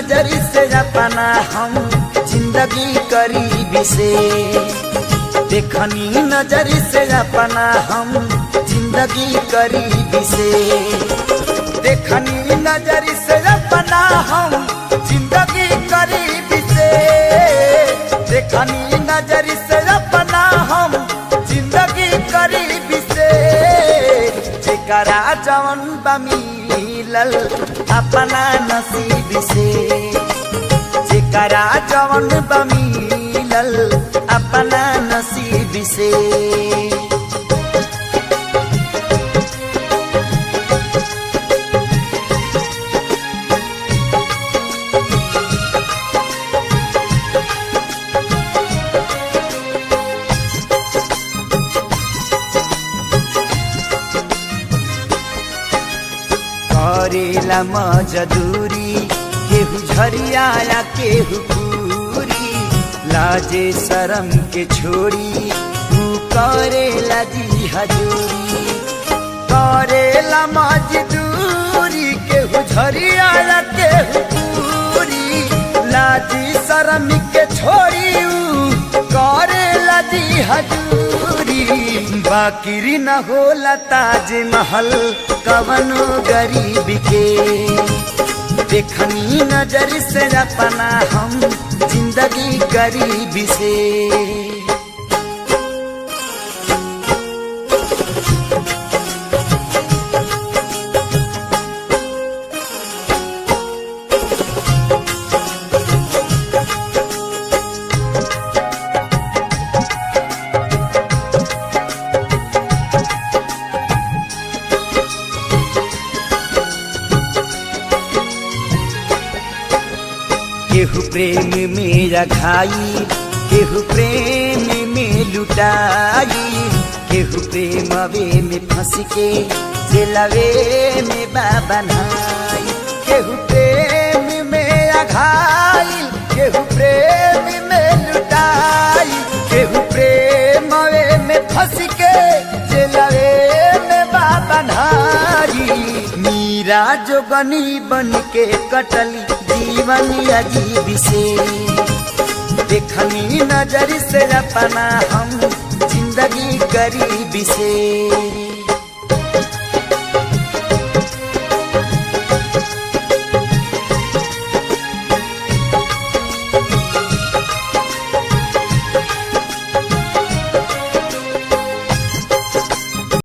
नजर से अपना हम जिंदगी करीबी से, देखनी नजर से अपना हम जिंदगी करीबी से, देखनी नजर से अपना हम जिंदगी करीबी से, देखनी नजर से अपना हम जिंदगी करीबी से, जेकरा जवन बा मिलल अपना नसीब से, जेकरा जवन बा मिलल अपना नसीब से। करेला मजदूरी केहू झरियाया केहू पूरी, लाजे शरम के छोड़ी तू करेला जी हजूरी, करेला मजदूरी केहू झरियाया केहू पूरी, लाजी शरम के छोड़ी करेला जी हजूरी, बाकिरी न होला ताज महल कवनो गरीब के, देखनी नजर से अपना हम जिंदगी गरीबी से। केहू प्रेम में रखाई केहू प्रेम में लुटाई, केहू प्रेमवे में फंस के जेलवे में बनाई, केहू प्रेम में रखाई केहू प्रेम में लुटाई, केहू प्रेमवे में फंस के जेलवे में बनाई, मीरा जोगनी बन के कटली जीवन अजीब से, देखनी नजर से अपना हम जिंदगी गरीबी से।